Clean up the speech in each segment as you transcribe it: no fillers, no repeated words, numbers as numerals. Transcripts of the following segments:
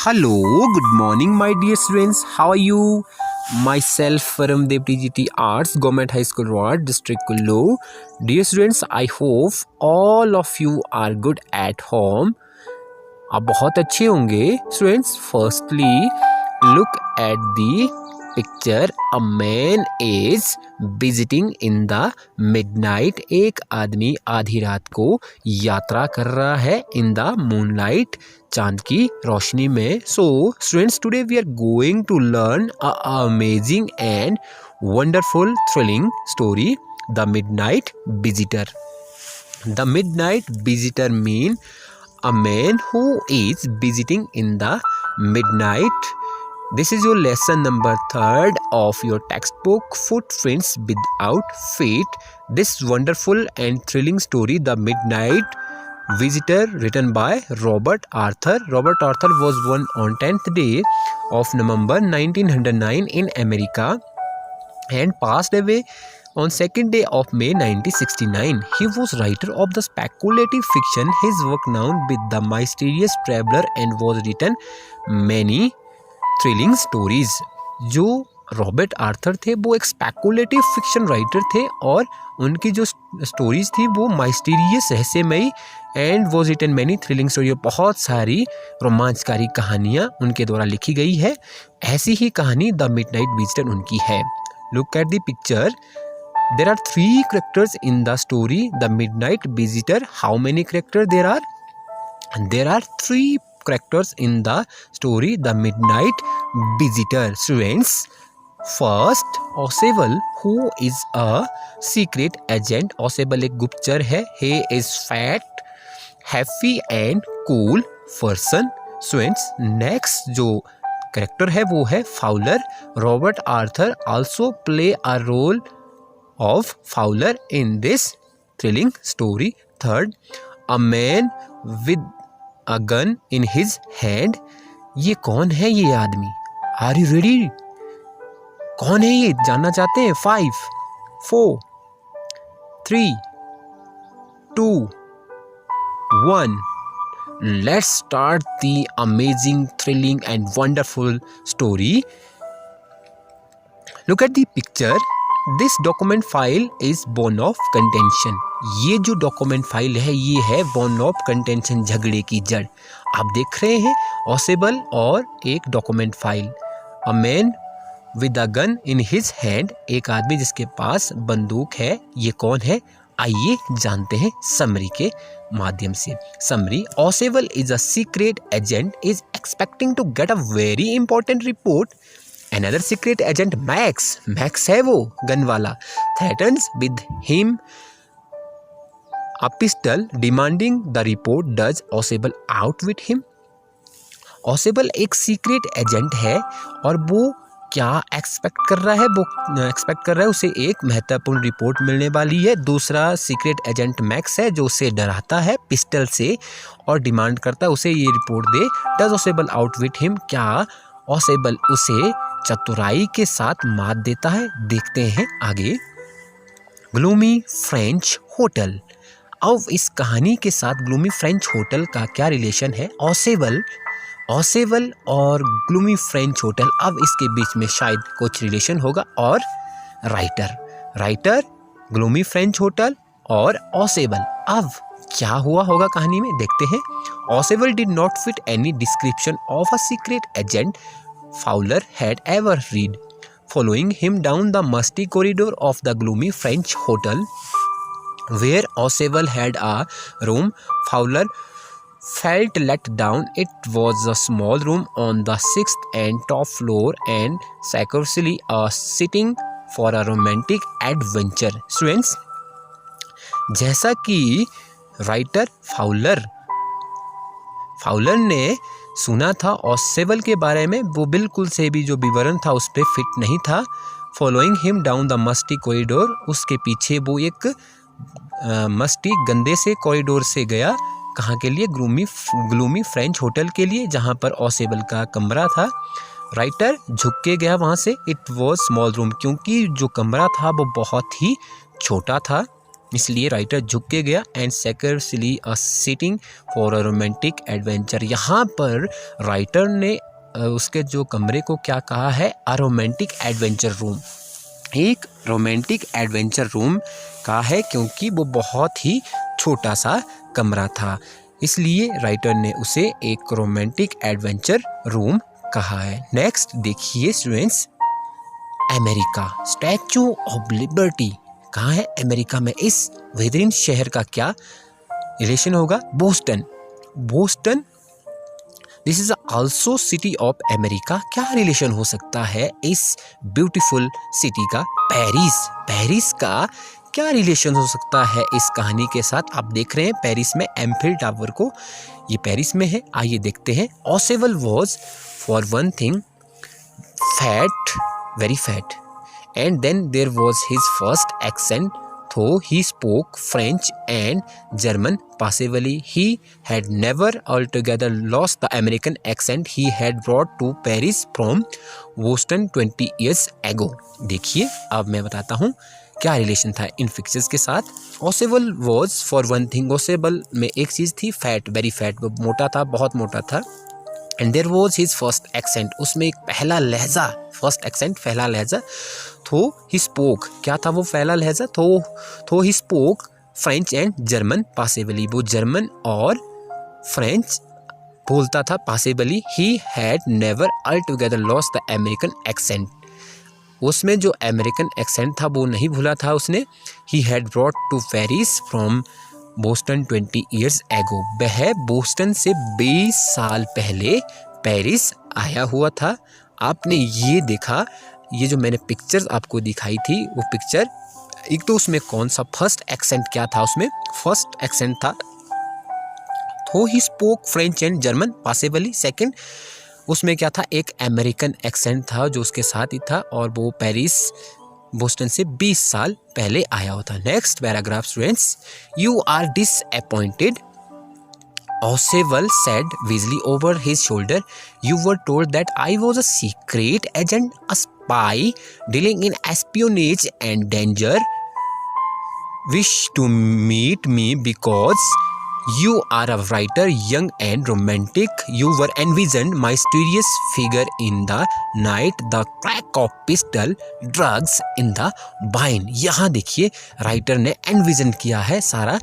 Hello, good morning, my dear students. How are you? Myself, Paramdev TGT Arts, Government High School Road, District Kullu. Dear students, I hope all of you are good at home. आप बहुत अच्छे होंगे students. Firstly look at the picture. A man is visiting in the midnight. एक आदमी आधी रात को यात्रा कर रहा है इन द मूनलाइट, चांद की रोशनी में. So students, today we are going to learn a amazing and wonderful thrilling story, the midnight visitor. The midnight visitor mean a man who is visiting in the midnight. This is your lesson number 3 of your textbook, Footprints Without Feet. This wonderful and thrilling story, The Midnight Visitor, written by Robert Arthur. Robert Arthur was born on 10th day of November 1909 in America and passed away on 2nd day of May 1969. He was writer of the speculative fiction. His work known with The Mysterious Traveler and was written many thrilling stories. जो Robert Arthur थे वो एक speculative fiction writer थे और उनकी जो stories थी वो माइस्टीरियस, रहस्यमयी and was written many thrilling story. बहुत सारी रोमांचकारी कहानियाँ उनके द्वारा लिखी गई है. ऐसी ही कहानी द मिडनाइट विजिटर उनकी है. Look at the picture. There are 3 characters in the story, The Midnight Visitor. How many characters there are? There are 3 characters in the story, The Midnight Visitor. Students, first, Oswald, who is a secret agent. Oswald एक गुप्तचर है. He is fat, happy and cool person. Students, next जो character है वो है Fowler. Robert Arthur also play a role of Fowler in this thrilling story. Third, a man with a gun in his hand. ये कौन है ये आदमी? Are you ready? कौन है ये? जानना चाहते हैं? 5, 4, 3, 2, 1. Let's start the amazing, thrilling and wonderful story. Look at the picture. This document file is bone of contention. ये जो डॉक्यूमेंट फाइल है ये है बोन ऑफ कंटेंशन, झगड़े की जड़. आप देख रहे हैं ऑसेबल और एक document file. A man with a gun in his hand. एक आदमी जिसके पास बंदूक है. ये कौन है? आइए जानते हैं समरी के माध्यम से. Summary. Ausable is a secret agent, is expecting to get a very important report. Another secret agent, Max है वो गन वाला, threatens with him a pistol demanding the report. Does Oswald outwit him? Oswald एक secret agent है और वो क्या expect कर रहा है? वो एक्सपेक्ट कर रहा है उसे एक महत्वपूर्ण रिपोर्ट मिलने वाली है. दूसरा सीक्रेट एजेंट मैक्स है जो उसे डराता है पिस्टल से और डिमांड करता है उसे ये report they. Does Oswald outwit him? क्या ऑसेबल उसे चतुराई के साथ मात देता है? देखते हैं आगे. Gloomy French hotel. अब इस कहानी के साथ ग्लूमी फ्रेंच होटल का क्या रिलेशन है? ऑसेबल और ग्लूमी फ्रेंच होटल, अब इसके बीच में शायद कुछ रिलेशन होगा. और राइटर ग्लूमी फ्रेंच होटल और ऑसेबल, अब क्या हुआ होगा कहानी में? देखते हैं. Oswald did not fit any description of a secret agent Fowler had ever read. Following him down the musty corridor of the gloomy French hotel, where Oswald had a room, Fowler felt let down. It was a small room on the 6th and top floor, and securely sitting for a romantic adventure. Students, जैसा कि writer Fowler ने सुना था Ausable के बारे में, वो बिल्कुल से भी जो विवरण था उस पर फिट नहीं था. Following him down the musty corridor, उसके पीछे वो एक मस्टी गंदे से कॉरिडोर से गया. कहाँ के लिए? ग्लूमी फ्रेंच होटल के लिए, जहाँ पर ऑसेबल का कमरा था. राइटर झुक के गया वहाँ से. इट वॉज स्मॉल रूम, क्योंकि जो कमरा था वो बहुत ही छोटा था. इसलिए राइटर झुक के गया and secretly a sitting for a romantic adventure. यहाँ पर राइटर ने उसके जो कमरे को क्या कहा है, अ रोमांटिक एडवेंचर रूम, एक रोमांटिक एडवेंचर रूम का है, क्योंकि वो बहुत ही छोटा सा कमरा था, इसलिए राइटर ने उसे एक रोमांटिक एडवेंचर रूम कहा है। नेक्स्ट देखिए students, America, statue of liberty कहाँ है, अमेरिका में। इस बेहतरीन शहर का क्या रिलेशन होगा, Boston, Boston this is also city of America. क्या रिलेशन हो सकता है इस ब्यूटीफुल सिटी का, पेरिस, पेरिस का क्या रिलेशन हो सकता है इस कहानी के साथ। आप देख रहे हैं पेरिस में एम्फिल टावर को, ये पेरिस में है। आइए देखते हैं। Ossable was for one thing fat, very fat, and then there was his first accent, though he spoke French and German passably. He had never altogether lost the American accent he had brought to Paris from Boston 20 years ago. देखिए अब मैं बताता हूँ क्या relation था इन fixtures के साथ। Ausable was for one thing, Ausable में एक चीज़ थी, फैट, वेरी फैट, वो मोटा था, बहुत मोटा था। And there was his first accent, उसमें एक पहला लहजा, फर्स्ट एक्सेंट पहला लहजा। थो ही स्पोक, क्या था वो पहला लहजा, though he spoke French and German passably, वो जर्मन और फ्रेंच बोलता था passably. He had never altogether lost the American accent, उसमें जो अमेरिकन एक्सेंट था वो नहीं भूला था उसने। He had brought to Paris from Boston 20 years ago, वह बोस्टन से 20 साल पहले पेरिस आया हुआ था। आपने ये देखा, ये जो मैंने पिक्चर आपको दिखाई थी वो पिक्चर, एक तो उसमें कौन सा फर्स्ट एक्सेंट क्या था, उसमें फर्स्ट एक्सेंट था तो ही spoke French and German possibly. Second उसमें क्या था, एक अमेरिकन एक्सेंट था जो उसके साथ ही था, और वो पेरिस बोस्टन से 20 साल पहले आया होता। Next paragraph students, you are disappointed, Oswald said Weasley over his shoulder. You were told that I was a secret agent, a spy dealing in espionage and danger. Wish to meet me because you are a writer, young and romantic. You were envisioned mysterious figure in the night, the crack of pistol, drugs in the wine. यहाँ देखिए writer ने envision किया है सारा।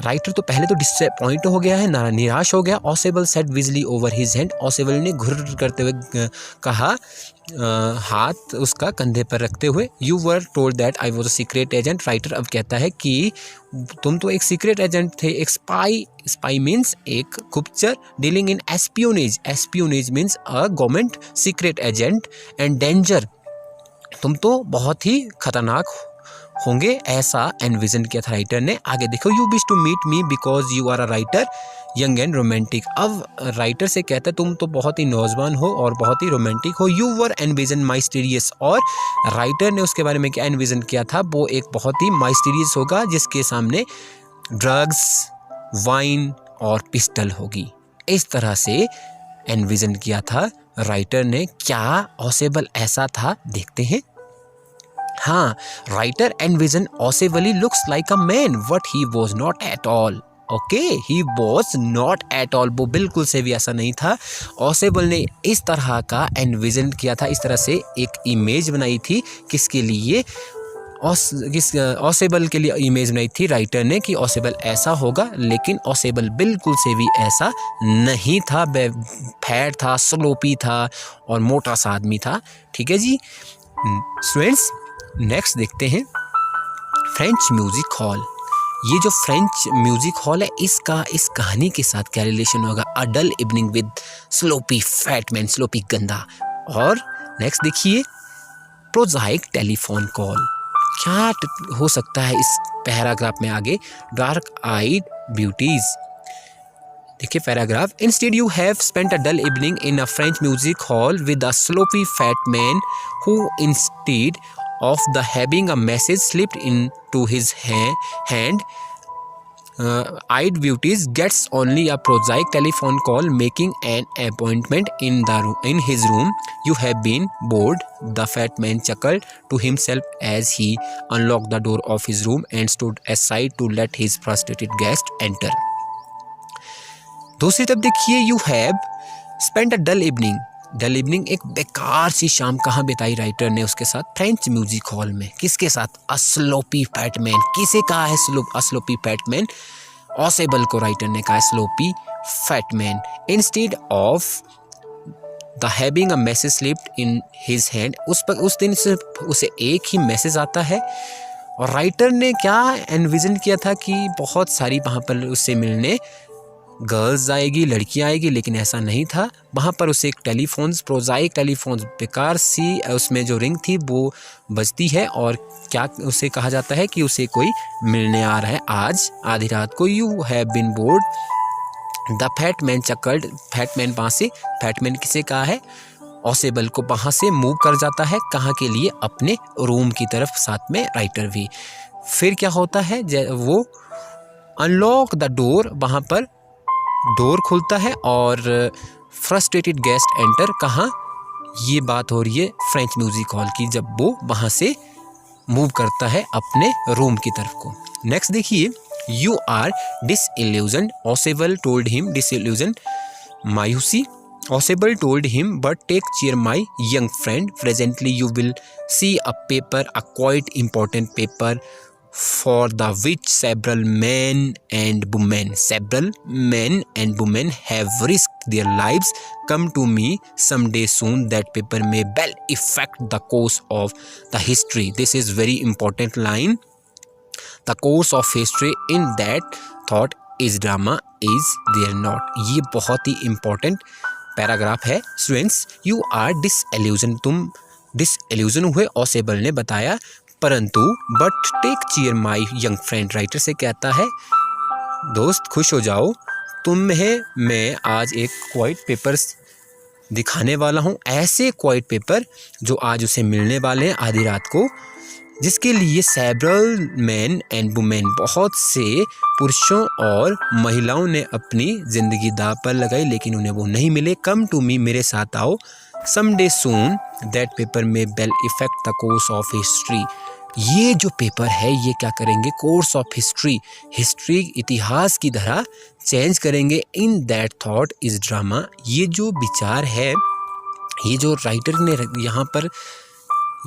Writer तो पहले तो disappoint हो गया है, निराश हो गया। ऑसेबल सेड विजली ओवर हिज हैंड, ऑसेबल ने घुर करते हुए कहा, हाथ उसका कंधे पर रखते हुए। You were told that I was a secret agent, writer अब कहता है कि तुम तो एक सीक्रेट एजेंट थे, एक स्पाई, स्पाई मीन्स एक गुप्तचर, dealing in espionage, espionage means a government secret agent, and danger, तुम तो बहुत ही खतरनाक होंगे, ऐसा एनविजन किया था राइटर ने। आगे देखो, you wish to meet me because you are a writer, young and romantic. अब राइटर से कहता है तुम तो बहुत ही नौजवान हो और बहुत ही रोमांटिक हो। यू वर एनविजन माइस्टीरियस, और राइटर ने उसके बारे में क्या एनविजन किया था, वो एक बहुत ही माइस्टीरियस होगा जिसके सामने ड्रग्स, वाइन और पिस्टल होगी। इस तरह से एनविजन किया था राइटर ने। क्या ऑसेबल ऐसा था, देखते हैं। हाँ, writer envision Ossable looks like a man, but he was not at all. Okay, he was not at all, वो बिल्कुल से भी ऐसा नहीं था। ऑसेबल ने इस तरह का एनविजन किया था, इस तरह से एक इमेज बनाई थी, किसके लिए, ऑसेबल के लिए इमेज बनाई थी राइटर ने कि ऑसेबल ऐसा होगा, लेकिन ऑसेबल बिल्कुल से भी ऐसा नहीं था। फैट था, स्लोपी था और मोटा सा आदमी था। ठीक है जी स्टूडेंट्स, नेक्स्ट देखते हैं फ्रेंच म्यूजिक हॉल। ये जो फ्रेंच म्यूजिक हॉल है, इसका इस कहानी के साथ क्या रिलेशन होगा, a dull evening with sloppy fat man, sloppy गंदा। और नेक्स्ट देखिए, प्रोजाइक टेलीफोन कॉल, क्या हो सकता है इस पैराग्राफ में आगे, डार्क आइड ब्यूटीज। देखिए paragraph, instead you have spent a dull evening in a French music hall with a sloppy fat man who instead of the having a message slipped into his hand eyed beauties gets only a prosaic telephone call making an appointment in his room. You have been bored, the fat man chuckled to himself as he unlocked the door of his room and stood aside to let his frustrated guest enter. दूसरी तरफ देखिए, you have spent a dull evening. Dull evening, एक बेकार सी शाम कहाँ बिताई writer ने उसके साथ? फ्रेंच म्यूजिक हॉल में। किसके साथ? A sloppy fat man. किसे कहा है अस्लोपी फैटमैन? ऑसेबल को राइटर ने कहा sloppy fat man. Instead of the having a message slipped in his hand, उस दिन सिर्फ उसे एक ही मैसेज आता है। और राइटर ने क्या एनविजन किया था कि बहुत सारी वहाँ पर उससे मिलने गर्ल्स आएगी, लड़कियाँ आएगी, लेकिन ऐसा नहीं था। वहाँ पर उसे एक प्रोजाइक टेलीफोन्स, बेकार सी उसमें जो रिंग थी वो बजती है और क्या उसे कहा जाता है कि उसे कोई मिलने आ रहा है आज आधी रात को। You have been bored the fat man chuckled. Fat man वहाँ से, फैटमैन किसे कहा है? ऑसेबल को। वहाँ से मूव कर जाता है कहाँ के लिए? अपने रूम की तरफ, साथ में राइटर भी। फिर क्या होता है? वो अनलॉक द डोर, वहाँ पर डोर खुलता है और फ्रस्ट्रेटेड गेस्ट एंटर। कहाँ? ये बात हो रही है फ्रेंच म्यूजिक हॉल की, जब वो वहाँ से मूव करता है अपने रूम की तरफ को। नेक्स्ट देखिए, you are disillusion, Ossable told him. Disillusion मायूसी। Ossable told him but take chair my young friend, presently you will see a paper, a quite important paper for the which several men and women have risked their lives. Come to me someday soon. That paper may well affect the course of the history. This is very important line. The course of history in that thought is drama is there not. ये बहुत ही important paragraph है students. You are disillusioned, तुम disillusion हुए, Ausable ने बताया, परंतु but take cheer my young friend, writer से कहता है दोस्त खुश हो जाओ, तुम्हें मैं आज एक क्वाइट पेपर्स दिखाने वाला हूँ, ऐसे क्वाइट पेपर जो आज उसे मिलने वाले हैं आधी रात को, जिसके लिए सेवरल मैन एंड वुमेन, बहुत से पुरुषों और महिलाओं ने अपनी ज़िंदगी दांव पर लगाई, लेकिन उन्हें वो नहीं मिले। कम टू मी, मेरे साथ आओ, समडे सून दैट पेपर में will effect the course of history. ये जो पेपर है ये क्या करेंगे? कोर्स ऑफ हिस्ट्री इतिहास की तरह चेंज करेंगे। In that thought is drama, ये जो विचार है, ये जो राइटर ने यहाँ पर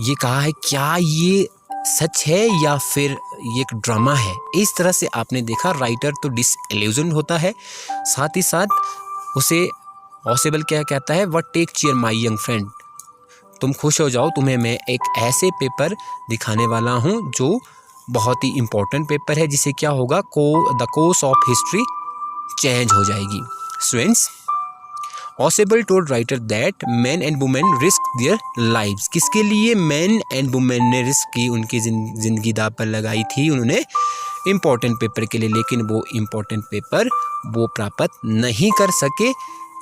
ये कहा है, क्या ये सच है या फिर ये एक ड्रामा है? इस तरह से आपने देखा, राइटर तो डिसइल्यूजन होता है, साथ ही साथ उसे ऑसेबल क्या कहता है? What take cheer my young friend, तुम खुश हो जाओ, तुम्हें मैं एक ऐसे पेपर दिखाने वाला हूँ जो बहुत ही इम्पोर्टेंट पेपर है, जिसे क्या होगा? The course of history change हो जाएगी। Students, Ausable told writer that man and women risk their lives. किसके लिए मैन एंड वुमेन ने रिस्क की? उनकी ज़िंदगी दांव पर लगाई थी उन्होंने इम्पोर्टेंट पेपर के लिए, लेकिन वो इम्पोर्टेंट पेपर वो प्राप्त नहीं कर सके,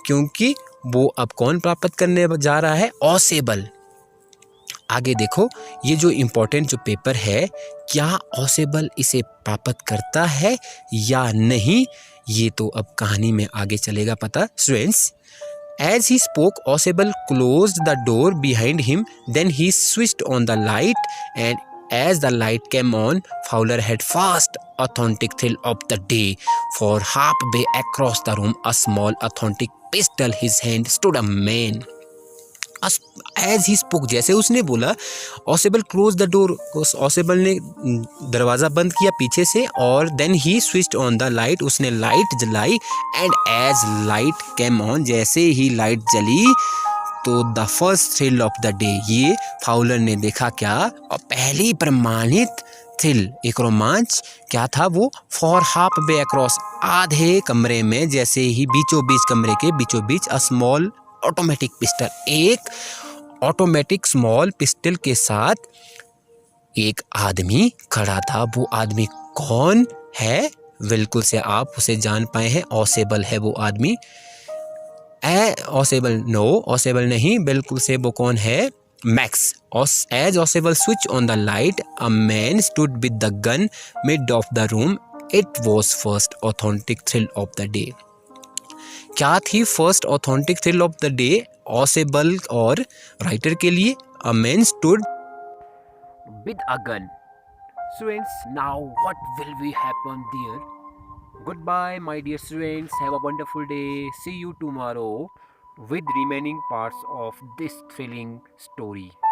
क्योंकि वो अब कौन प्राप्त करने जा रहा है? ऑसेबल। आगे देखो, ये जो इम्पोर्टेंट जो पेपर है, क्या ऑसेबल इसे प्राप्त करता है या नहीं? ये तो अब कहानी में आगे चलेगा पता। Students, as he spoke, Ausable closed the door behind him. Then he switched on the light, and as the light came on, Fowler had first authentic thrill of the day. For halfway across the room, a small authentic pistol his hand, stood a man. As he spoke, जैसे उसने बोला, Ausable close the door, Ausable ने दरवाज़ा बंद किया पीछे से, और देन ही स्विच्ड ऑन द लाइट, उसने लाइट जलाई, and as light came on, जैसे ही लाइट जली तो the first thrill of the day, ये फाउलर ने देखा क्या? और पहली प्रमाणित थ्रिल, एक रोमांच क्या था वो? फॉर हाफ वे अक्रॉस, आधे कमरे में, जैसे ही बीचों बीच कमरे के बीचों बीच, अ स्मॉल ऑटोमेटिक पिस्टल, एक ऑटोमेटिक स्मॉल पिस्टल के साथ एक आदमी खड़ा था। वो आदमी कौन है? बिल्कुल से आप उसे जान पाए हैं, ऑसेबल है वो आदमी। ऑसेबल नो, ऑसेबल नहीं, बिल्कुल से वो कौन है? Max. As Ausable switch on the light, a man stood with the gun mid of the room. It was first authentic thrill of the day. क्या थी first authentic thrill of the day Ausable और writer के लिए? अ man stood with a gun. Students, now what will be happen there? Goodbye, my dear students. Have a wonderful day. See you tomorrow with remaining parts of this thrilling story.